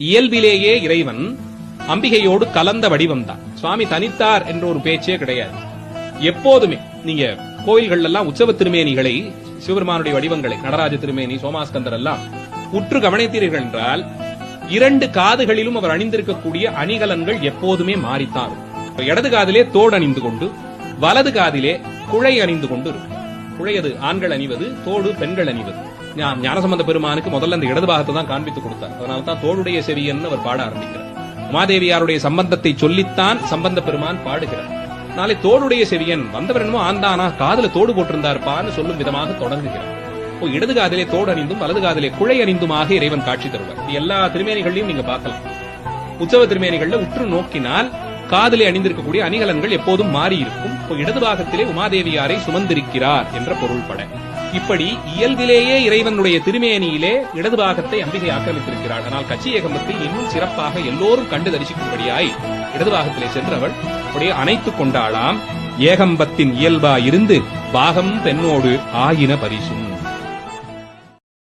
இயல்பிலேயே இறைவன் அம்பிகையோடு கலந்த வடிவம் தான். சுவாமி தனித்தார் என்ற ஒரு பேச்சே கிடையாது. எப்போதுமே நீங்க கோயில்கள் எல்லாம் உற்சவ திருமேனிகளை, சிவபெருமானுடைய வடிவங்களை, நடராஜ திருமேனி, சோமாஸ்கந்தர் எல்லாம் உற்று கவனித்தீர்கள் என்றால் இரண்டு காதுகளிலும் அவர் அணிந்திருக்கக்கூடிய அணிகலன்கள் எப்போதுமே மாறித்தான். இடது காதிலே தோடு அணிந்து கொண்டு, வலது காதிலே குழை அணிந்து கொண்டு இருக்கும். குழையது ஆண்கள் அணிவது, தோடு பெண்கள் அணிவது. ஞானசம்பந்த பெருமானுக்கு முதல்ல அந்த இடது பாகத்தை தான் காண்பித்துக் கொடுத்தார். அதனால்தான் தோடுடைய செவியன் அவர் பாட ஆரம்பிக்கிறார். உமாதேவியாருடைய சம்பந்தத்தை சொல்லித்தான் சம்பந்த பெருமான் பாடுகிறார். நாளை தோடுடைய செவியன் வந்தவர் என்னமோ ஆந்தானா காதுல தோடு போட்டிருந்தார்பான்னு சொல்லும் விதமாக தொடங்குகிறார். இடது காதிலே தோடு அணிந்தும் வலது காதிலே குழை அணிந்துமாக இறைவன் காட்சி தருவார். எல்லா திருமேனிகளையும் நீங்க பார்க்கலாம். உற்சவ திருமேனிகள்ல உற்று நோக்கினால் காதிலே அணிந்திருக்கக்கூடிய அணிகலன்கள் எப்போதும் மாறி இருக்கும். இடது பாகத்திலே உமாதேவியாரை சுமந்திருக்கிறார் என்ற பொருள்பட இப்படி இயல்பிலேயே இறைவனுடைய திருமேனியிலே இடது பாகத்தை அம்பிகை ஆக்கிரமித்திருக்கிறாள். ஆனால் கச்சி ஏகம்பத்தில் இன்னும் சிறப்பாக எல்லோரும் கண்டு தரிசிக்கும்படியாய் இடது பாகத்திலே சென்றவள் அப்படியே அணைத்துக் கொண்டாளாம். ஏகம்பத்தின் இயல்பா இருந்து பாகம் பெண்ணோடு ஆயின பரிசும்.